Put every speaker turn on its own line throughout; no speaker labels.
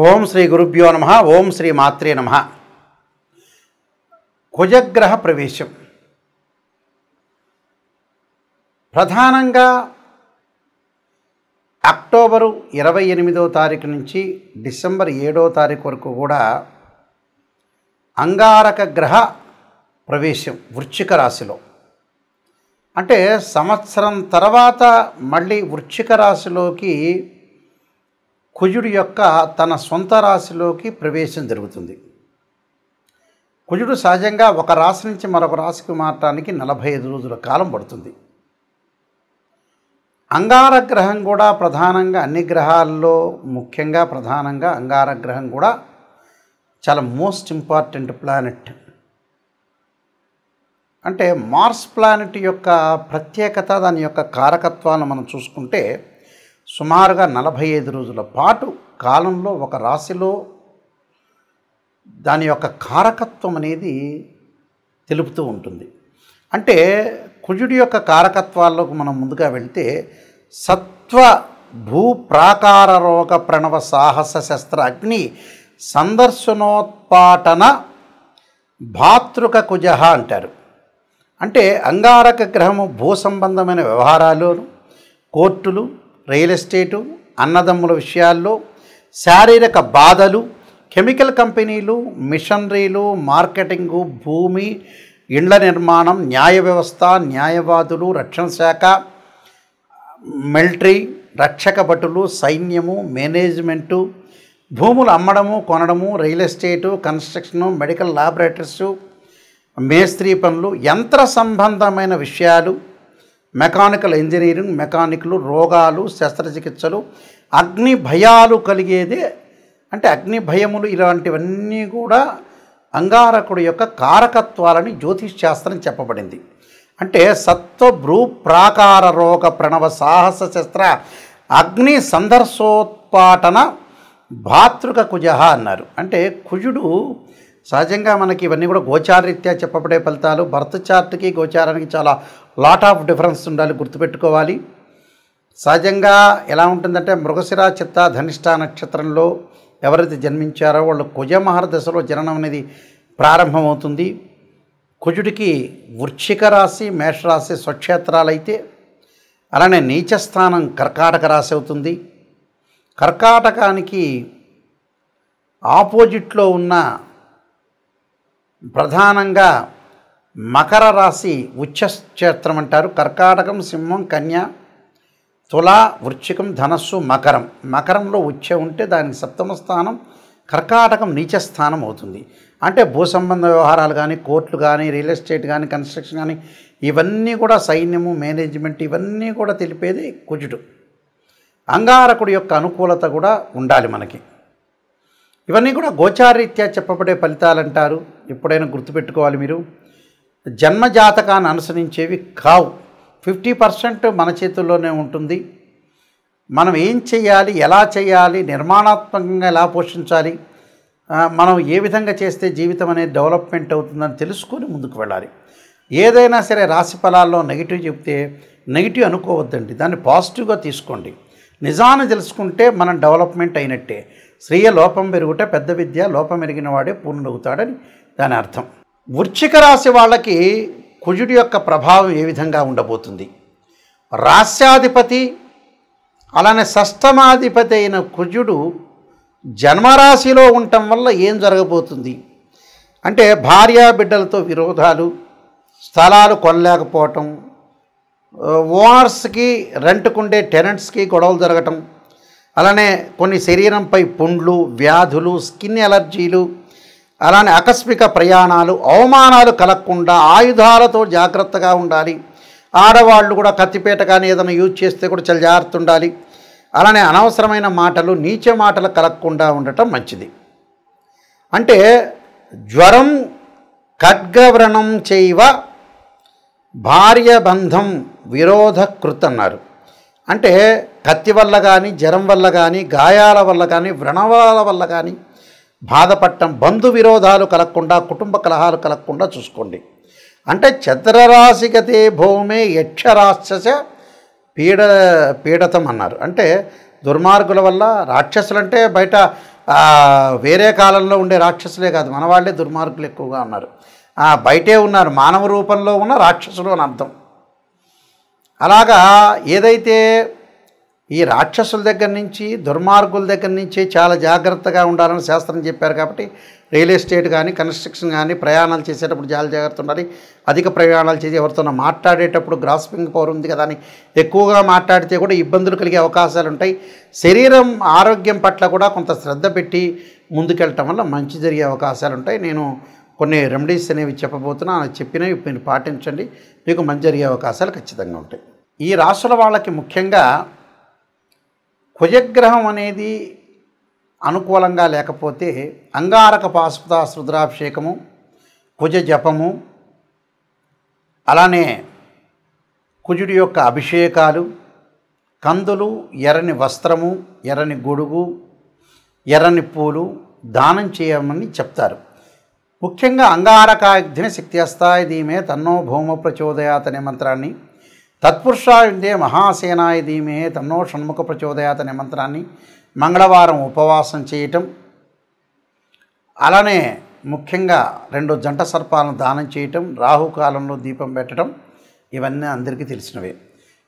ఓం శ్రీ గురుభ్యో నమః. ఓం శ్రీ మాత్రే నమః. కుజగ్రహ ప్రవేశం ప్రధానంగా అక్టోబరు 28వ తారీఖు నుంచి డిసెంబర్ 7వ తారీఖు వరకు కూడా అంగారక గ్రహ ప్రవేశం వృశ్చిక రాశిలో. అంటే సంవత్సరం తర్వాత మళ్ళీ వృశ్చిక రాశిలోకి కుజుడు యొక్క తన సొంత రాశిలోకి ప్రవేశం జరుగుతుంది. కుజుడు సహజంగా ఒక రాశి నుంచి మరొక రాశికి మారటానికి 45 రోజుల కాలం పడుతుంది. అంగారగ్రహం కూడా ప్రధానంగా అన్ని గ్రహాల్లో ముఖ్యంగా ప్రధానంగా అంగారగ్రహం కూడా చాలా మోస్ట్ ఇంపార్టెంట్ ప్లానెట్. అంటే మార్స్ ప్లానెట్ యొక్క ప్రత్యేకత, దాని యొక్క కారకత్వాన్ని మనం చూసుకుంటే సుమారుగా 45 రోజుల పాటు కాలంలో ఒక రాశిలో దాని యొక్క కారకత్వం అనేది తెలుపుతూ ఉంటుంది. అంటే కుజుడి యొక్క కారకత్వాల్లోకి మనం ముందుగా వెళ్తే సత్వ భూ ప్రాకార రోగ ప్రణవ సాహస శస్త్ర అగ్ని సందర్శనోత్పాటన భాతృక కుజ అంటారు. అంటే అంగారక గ్రహము భూ సంబంధమైన వ్యవహారాల్లోను, కోర్టులు, రియల్ ఎస్టేటు, అన్నదమ్ముల విషయాల్లో, శారీరక బాధలు, కెమికల్ కంపెనీలు, మిషనరీలు, మార్కెటింగు, భూమి, ఇండ్ల నిర్మాణం, న్యాయ వ్యవస్థ, న్యాయవాదులు, రక్షణ శాఖ, మిలిటరీ, రక్షక భటులు, సైన్యము, మేనేజ్మెంటు, భూములు అమ్మడము కొనడము, రియల్ ఎస్టేటు, కన్స్ట్రక్షను, మెడికల్ ల్యాబొరేటరీసు, మేస్త్రీ పనులు, యంత్ర సంబంధమైన విషయాలు, మెకానికల్ ఇంజనీరింగ్, మెకానిక్లు, రోగాలు, శస్త్రచికిత్సలు, అగ్ని భయాలు కలిగేదే. అంటే అగ్ని భయములు ఇలాంటివన్నీ కూడా అంగారకుడు యొక్క కారకత్వాలని జ్యోతిష్ శాస్త్రం చెప్పబడింది. అంటే సత్వ భ్రూ ప్రాకార రోగ ప్రణవ సాహస శస్త్ర అగ్ని సందర్శోత్పాటన భాతృక కుజ అన్నారు. అంటే కుజుడు సహజంగా మనకి ఇవన్నీ కూడా గోచారరీత్యా చెప్పబడే ఫలితాలు. బర్త్ చార్ట్కి గోచారానికి చాలా లాట్ ఆఫ్ డిఫరెన్స్ ఉండాలి, గుర్తుపెట్టుకోవాలి. సహజంగా ఎలా ఉంటుందంటే మృగశిర చిత్త ధనిష్ట నక్షత్రంలో ఎవరైతే జన్మించారో వాళ్ళు కుజమహర్దశలో జననం అనేది ప్రారంభమవుతుంది. కుజుడికి వృశ్చిక రాశి, మేషరాశి స్వక్షేత్రాలైతే, అలానే నీచస్థానం కర్కాటక రాశి అవుతుంది. కర్కాటకానికి ఆపోజిట్లో ఉన్న ప్రధానంగా మకర రాశి ఉచ్చక్షేత్రం అంటారు. కర్కాటకం, సింహం, కన్య, తుల, వృశ్చికం, ధనస్సు, మకరం. మకరంలో ఉచ్చ ఉంటే దానికి సప్తమ స్థానం, కర్కాటకం నీచస్థానం అవుతుంది. అంటే భూ సంబంధ వ్యవహారాలు కానీ, కోర్టులు కానీ, రియల్ ఎస్టేట్ కానీ, కన్స్ట్రక్షన్ కానీ, ఇవన్నీ కూడా సైన్యము, మేనేజ్మెంట్, ఇవన్నీ కూడా తెలిపేది కుజుడు. అంగారకుడి యొక్క అనుకూలత కూడా ఉండాలి మనకి. ఇవన్నీ కూడా గోచారరీత్యా చెప్పబడే ఫలితాలు అంటారు. ఎప్పుడైనా గుర్తుపెట్టుకోవాలి మీరు. జన్మజాతకాన్ని అనుసరించేవి కావు. 50% మన చేతుల్లోనే ఉంటుంది. మనం ఏం చేయాలి, ఎలా చేయాలి, నిర్మాణాత్మకంగా ఎలా పోషించాలి, మనం ఏ విధంగా చేస్తే జీవితం అనేది డెవలప్మెంట్ అవుతుందని తెలుసుకొని ముందుకు వెళ్ళాలి. ఏదైనా సరే రాశి ఫలాల్లో నెగిటివ్ చెప్తే నెగిటివ్ అనుకోవద్దండి, దాన్ని పాజిటివ్గా తీసుకోండి. నిజాన్ని తెలుసుకుంటే మనం డెవలప్మెంట్ అయినట్టే. శ్రీయ లోపం పెరుగుట పెద్ద విద్య, లోపం ఎరిగిన వాడే పూర్ణుడవుతాడని దాని అర్థం. వృశ్చిక రాశి వాళ్ళకి కుజుడి యొక్క ప్రభావం ఏ విధంగా ఉండబోతుంది? రాస్యాధిపతి అలానే షష్టమాధిపతి అయిన కుజుడు జన్మరాశిలో ఉండటం వల్ల ఏం జరగబోతుంది అంటే భార్యా బిడ్డలతో విరోధాలు, స్థలాలు కొనలేకపోవటం, ఓనర్స్కి రెంట్కుండే టెనెంట్స్కి గొడవలు జరగటం, అలానే కొన్ని శరీరంపై పుండ్లు, వ్యాధులు, స్కిన్ ఎలర్జీలు, అలానే ఆకస్మిక ప్రయాణాలు, అవమానాలు కలగకుండా ఆయుధాలతో జాగ్రత్తగా ఉండాలి. ఆడవాళ్ళు కూడా కత్తిపేట కానీ ఏదైనా యూజ్ చేస్తే కూడా చాలా జాగ్రత్త ఉండాలి. అలానే అనవసరమైన మాటలు, నీచ మాటలు కలగకుండా ఉండటం మంచిది. అంటే జ్వరం ఖడ్గవ్రణం చైవ భార్య బంధం విరోధకృత్ అన్నారు. అంటే కత్తి వల్ల కానీ, జ్వరం వల్ల కానీ, గాయాల వల్ల కానీ, వ్రణాల వల్ల కానీ బాధపడటం, బంధు విరోధాలు కలగకుండా, కుటుంబ కలహాలు కలగకుండా చూసుకోండి. అంటే చంద్రరాశిగతే భౌమే యక్షరాక్షస పీడతం అన్నారు. అంటే దుర్మార్గుల వల్ల, రాక్షసులంటే బయట వేరే కాలంలో ఉండే రాక్షసులే కాదు, మన వాళ్ళే దుర్మార్గులు ఎక్కువగా ఉన్నారు. బయటే ఉన్నారు, మానవ రూపంలో ఉన్న రాక్షసులు అని అర్థం. అలాగా ఏదైతే ఈ రాక్షసుల దగ్గర నుంచి, దుర్మార్గుల దగ్గర నుంచి చాలా జాగ్రత్తగా ఉండాలని శాస్త్రం చెప్పారు. కాబట్టి రియల్ ఎస్టేట్ కానీ, కన్స్ట్రక్షన్ కానీ, ప్రయాణాలు చేసేటప్పుడు చాలా జాగ్రత్త ఉండాలి. అధిక ప్రయాణాలు చేసి ఎవరితోనో మాట్లాడేటప్పుడు గ్రాస్పింగ్ పవర్ ఉంది కదా అని ఎక్కువగా మాట్లాడితే కూడా ఇబ్బందులు కలిగే అవకాశాలు ఉంటాయి. శరీరం ఆరోగ్యం పట్ల కూడా కొంత శ్రద్ధ పెట్టి ముందుకెళ్ళటం వల్ల మంచి జరిగే అవకాశాలు ఉంటాయి. నేను కొన్ని రెమెడీస్ అనేవి చెప్పబోతున్నా, చెప్పినవి మీరు పాటించండి, మీకు మంచి జరిగే అవకాశాలు ఖచ్చితంగా ఉంటాయి. ఈ రాశుల వాళ్ళకి ముఖ్యంగా కుజగ్రహం అనేది అనుకూలంగా లేకపోతే అంగారక పాశుపత రుద్రాభిషేకము, కుజ జపము, అలానే కుజుడి యొక్క అభిషేకాలు, కందులు, ఎర్రని వస్త్రము, ఎర్రని గొడుగు, ఎర్రని పూలు దానం చేయమని చెప్తారు. ముఖ్యంగా అంగారకాగ్ని శక్త్యస్తాయ ధీమే తన్నో భౌమ ప్రచోదయాత్ అనే మంత్రాన్ని, తత్పురుషాయుందే మహాసేనాయ ధీమే తన్నో షణ్ముఖ ప్రచోదయాత్ అనే మంత్రాన్ని మంగళవారం ఉపవాసం చేయటం, అలానే ముఖ్యంగా 2 జంట సర్పాలను దానం చేయటం, రాహుకాలంలో దీపం పెట్టడం, ఇవన్నీ అందరికీ తెలిసినవే.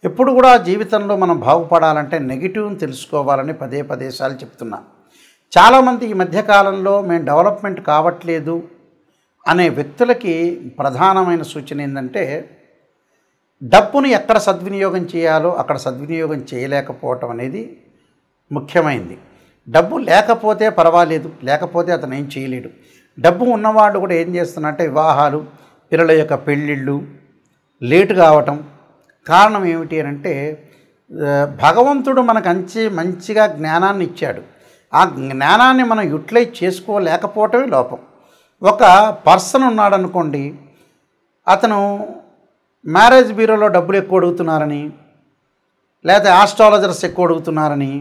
ఎప్పుడు కూడా జీవితంలో మనం బాగుపడాలంటే నెగిటివ్ని తెలుసుకోవాలని పదే పదేసార్లు చెప్తున్నా. చాలామంది ఈ మధ్యకాలంలో మేము డెవలప్మెంట్ కావట్లేదు అనే వ్యక్తులకి ప్రధానమైన సూచన ఏంటంటే, డబ్బును ఎక్కడ సద్వినియోగం చేయాలో అక్కడ సద్వినియోగం చేయలేకపోవటం అనేది ముఖ్యమైనది. డబ్బు లేకపోతే పర్వాలేదు, లేకపోతే అతను ఏం చేయలేడు. డబ్బు ఉన్నవాళ్ళు కూడా ఏం చేస్తున్నారంటే వివాహాలు, పిల్లల యొక్క పెళ్ళిళ్ళు లేటు కావటం. కారణం ఏమిటి అంటే భగవంతుడు మనకు మంచిగా జ్ఞానాన్ని ఇచ్చాడు. ఆ జ్ఞానాన్ని మనం యూటిలైజ్ చేసుకోలేకపోవటమే లోపం. ఒక పర్సన్ ఉన్నాడనుకోండి, అతను మ్యారేజ్ బ్యూరోలో డబ్బులు ఎక్కువ అడుగుతున్నారని, లేకపోతే ఆస్ట్రాలజర్స్ ఎక్కువ అడుగుతున్నారని,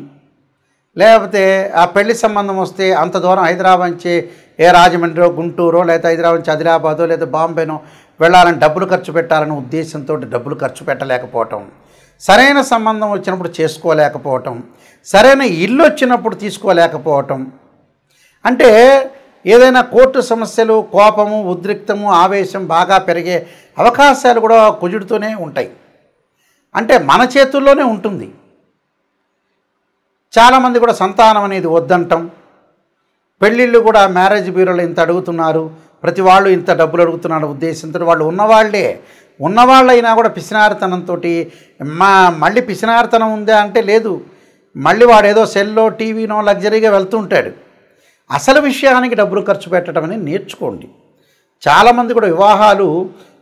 లేకపోతే ఆ పెళ్లి సంబంధం వస్తే అంత దూరం హైదరాబాద్ నుంచి రాజమండ్రో, గుంటూరో, లేకపోతే హైదరాబాద్ నుంచి ఆదిలాబాదో లేదా బాంబేనో వెళ్ళాలని డబ్బులు ఖర్చు పెట్టాలనే ఉద్దేశంతో డబ్బులు ఖర్చు పెట్టలేకపోవటం, సరైన సంబంధం వచ్చినప్పుడు చేసుకోలేకపోవటం, సరైన ఇల్లు వచ్చినప్పుడు తీసుకోలేకపోవటం, అంటే ఏదైనా కోర్టు సమస్యలు, కోపము, ఉద్రిక్తము, ఆవేశం బాగా పెరిగే అవకాశాలు కూడా కుజుడితోనే ఉంటాయి. అంటే మన చేతుల్లోనే ఉంటుంది. చాలామంది కూడా సంతానం అనేది వద్దంటాం. పెళ్ళిళ్ళు కూడా మ్యారేజ్ బ్యూరోలో ఇంత అడుగుతున్నారు, ప్రతి వాళ్ళు ఇంత డబ్బులు అడుగుతున్నారు ఉద్దేశంతో వాళ్ళు ఉన్నవాళ్ళైనా కూడా పిసినారితనంతో మళ్ళీ పిసినారితనం ఉందా అంటే లేదు, మళ్ళీ వాడు ఏదో సెల్లో, టీవీనో లగ్జరీగా వెళ్తూ ఉంటాడు. అసలు విషయానికి డబ్బులు ఖర్చు పెట్టడం అనేది నేర్చుకోండి. చాలామంది కూడా వివాహాలు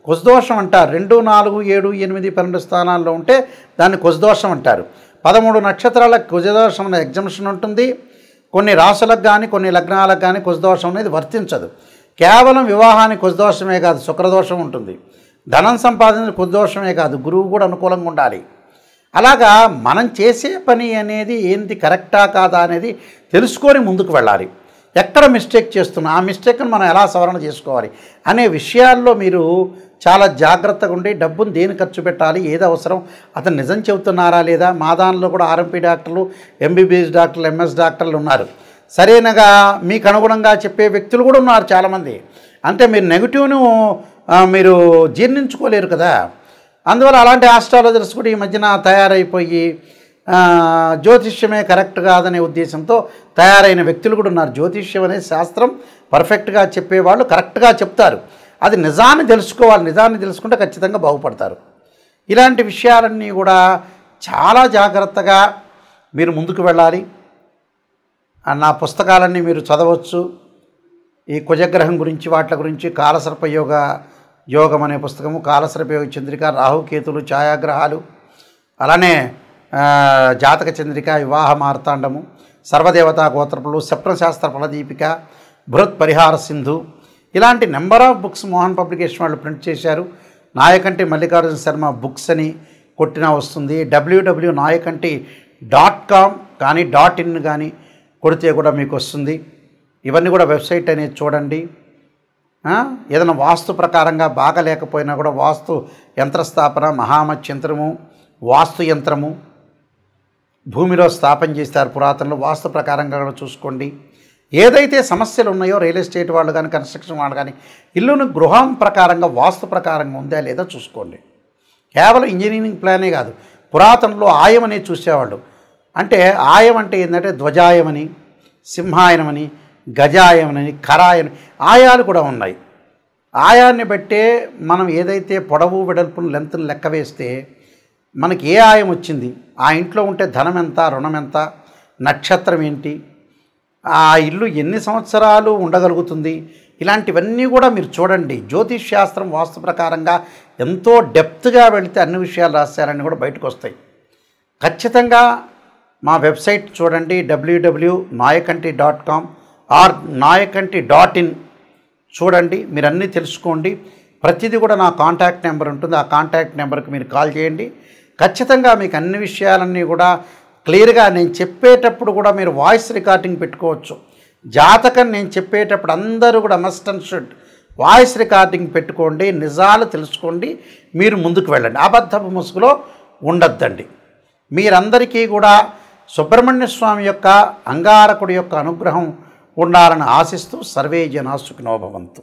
కుజదోషం అంటారు. 2, 4, 7, 8, 12 స్థానాల్లో ఉంటే దాన్ని కుజదోషం అంటారు. 13 నక్షత్రాలకు కుజదోషం అనే ఎగ్జంప్షన్ ఉంటుంది. కొన్ని రాసులకు కానీ కొన్ని లగ్నాలకు కానీ కుజదోషం అనేది వర్తించదు. కేవలం వివాహానికి కుజదోషమే కాదు, శుక్రదోషం ఉంటుంది. ధనం సంపాదన కుజదోషమే కాదు, గురువు కూడా అనుకూలంగా ఉండాలి. అలాగా మనం చేసే పని అనేది ఏంటి, కరెక్టా కాదా అనేది తెలుసుకొని ముందుకు వెళ్ళాలి. ఎక్కడ మిస్టేక్ చేస్తున్నా ఆ మిస్టేక్ను మనం ఎలా సవరణ చేసుకోవాలి అనే విషయాల్లో మీరు చాలా జాగ్రత్తగా ఉండి డబ్బును దేని ఖర్చు పెట్టాలి, ఏది అవసరం, అతను నిజం చెబుతున్నారా లేదా. మా దానిలో కూడా ఆర్ఎంపీ డాక్టర్లు, ఎంబీబీఎస్ డాక్టర్లు, ఎంఎస్ డాక్టర్లు ఉన్నారు. సరైనగా మీకు అనుగుణంగా చెప్పే వ్యక్తులు కూడా ఉన్నారు చాలామంది. అంటే మీరు నెగిటివ్ను మీరు జీర్ణించుకోలేరు కదా. అందువల్ల అలాంటి ఆస్ట్రాలజర్స్ కూడా ఈ మధ్యన తయారైపోయి జ్యోతిష్యమే కరెక్ట్ కాదనే ఉద్దేశంతో తయారైన వ్యక్తులు కూడా ఉన్నారు. జ్యోతిష్యం అనే శాస్త్రం పర్ఫెక్ట్గా చెప్పేవాళ్ళు కరెక్ట్గా చెప్తారు. అది నిజాన్ని తెలుసుకోవాలి. నిజాన్ని తెలుసుకుంటే ఖచ్చితంగా బాగుపడతారు. ఇలాంటి విషయాలన్నీ కూడా చాలా జాగ్రత్తగా మీరు ముందుకు వెళ్ళాలి. నా పుస్తకాలన్నీ మీరు చదవచ్చు. ఈ కుజగ్రహం గురించి, వాటి గురించి కాలసర్ప యోగం అనే పుస్తకము, కాలసర్ప యోగ చంద్రిక, రాహుకేతులు, ఛాయాగ్రహాలు, అలానే జాతక చంద్రిక, వివాహ మార్తాండము, సర్వదేవతా గోత్రపులు, స్వప్నశాస్త్ర ఫలదీపిక, బృహత్ పరిహార సింధు, ఇలాంటి number of books Mohan publication వాళ్ళు ప్రింట్ చేశారు. నాయకంటి మల్లికార్జున శర్మ బుక్స్ అని కొట్టినా వస్తుంది. www.nayakanti.com కానీ .in కానీ కొడితే కూడా మీకు వస్తుంది. ఇవన్నీ కూడా వెబ్సైట్ అనేది చూడండి. ఏదైనా వాస్తు ప్రకారంగా బాగా లేకపోయినా కూడా వాస్తు యంత్రస్థాపన, మహామత్యంత్రము, వాస్తు యంత్రము భూమిలో స్థాపన చేస్తారు పురాతనలో. వాస్తు ప్రకారంగా కూడా చూసుకోండి. ఏదైతే సమస్యలు ఉన్నాయో రియల్ ఎస్టేట్ వాళ్ళు కానీ కన్స్ట్రక్షన్ వాళ్ళు కానీ ఇల్లును గృహం ప్రకారంగా వాస్తు ప్రకారంగా ఉందా లేదా చూసుకోండి. కేవలం ఇంజనీరింగ్ ప్లానే కాదు, పురాతనలో ఆయం అనేది చూసేవాళ్ళు. అంటే ఆయం అంటే ఏంటంటే ధ్వజాయమని, సింహాయనమని, గజాయమని, ఖరాయని ఆయాలు కూడా ఉన్నాయి. ఆయాన్ని బట్టే మనం ఏదైతే పొడవు వెడల్పును లెంత్ను లెక్క వేస్తే మనకి ఏ ఆయం వచ్చింది, ఆ ఇంట్లో ఉంటే ధనం ఎంత, రుణం ఎంత, నక్షత్రం ఏంటి, ఆ ఇల్లు ఎన్ని సంవత్సరాలు ఉండగలుగుతుంది, ఇలాంటివన్నీ కూడా మీరు చూడండి. జ్యోతిష్ శాస్త్రం వాస్తు ప్రకారంగా ఎంతో డెప్త్గా వెళితే అన్ని విషయాలు రహస్యాలన్నీ కూడా బయటకు వస్తాయి. ఖచ్చితంగా మా వెబ్సైట్ చూడండి, www.nayakanti.com ఆర్ nayakanti.in చూడండి, మీరు అన్నీ తెలుసుకోండి. ప్రతిదీ కూడా నా కాంటాక్ట్ నెంబర్ ఉంటుంది, ఆ కాంటాక్ట్ నెంబర్కి మీరు కాల్ చేయండి. ఖచ్చితంగా మీకు అన్ని విషయాలన్నీ కూడా క్లియర్గా నేను చెప్పేటప్పుడు కూడా మీరు వాయిస్ రికార్డింగ్ పెట్టుకోవచ్చు. జాతకం నేను చెప్పేటప్పుడు అందరూ కూడా must and should voice recording పెట్టుకోండి, నిజాలు తెలుసుకోండి, మీరు ముందుకు వెళ్ళండి. అబద్ధపు ముసుగులో ఉండొద్దండి. మీరందరికీ కూడా సుబ్రహ్మణ్య స్వామి యొక్క అంగారకుడి యొక్క అనుగ్రహం ఉండాలని ఆశిస్తూ సర్వే జనా సుఖినో భవంతు.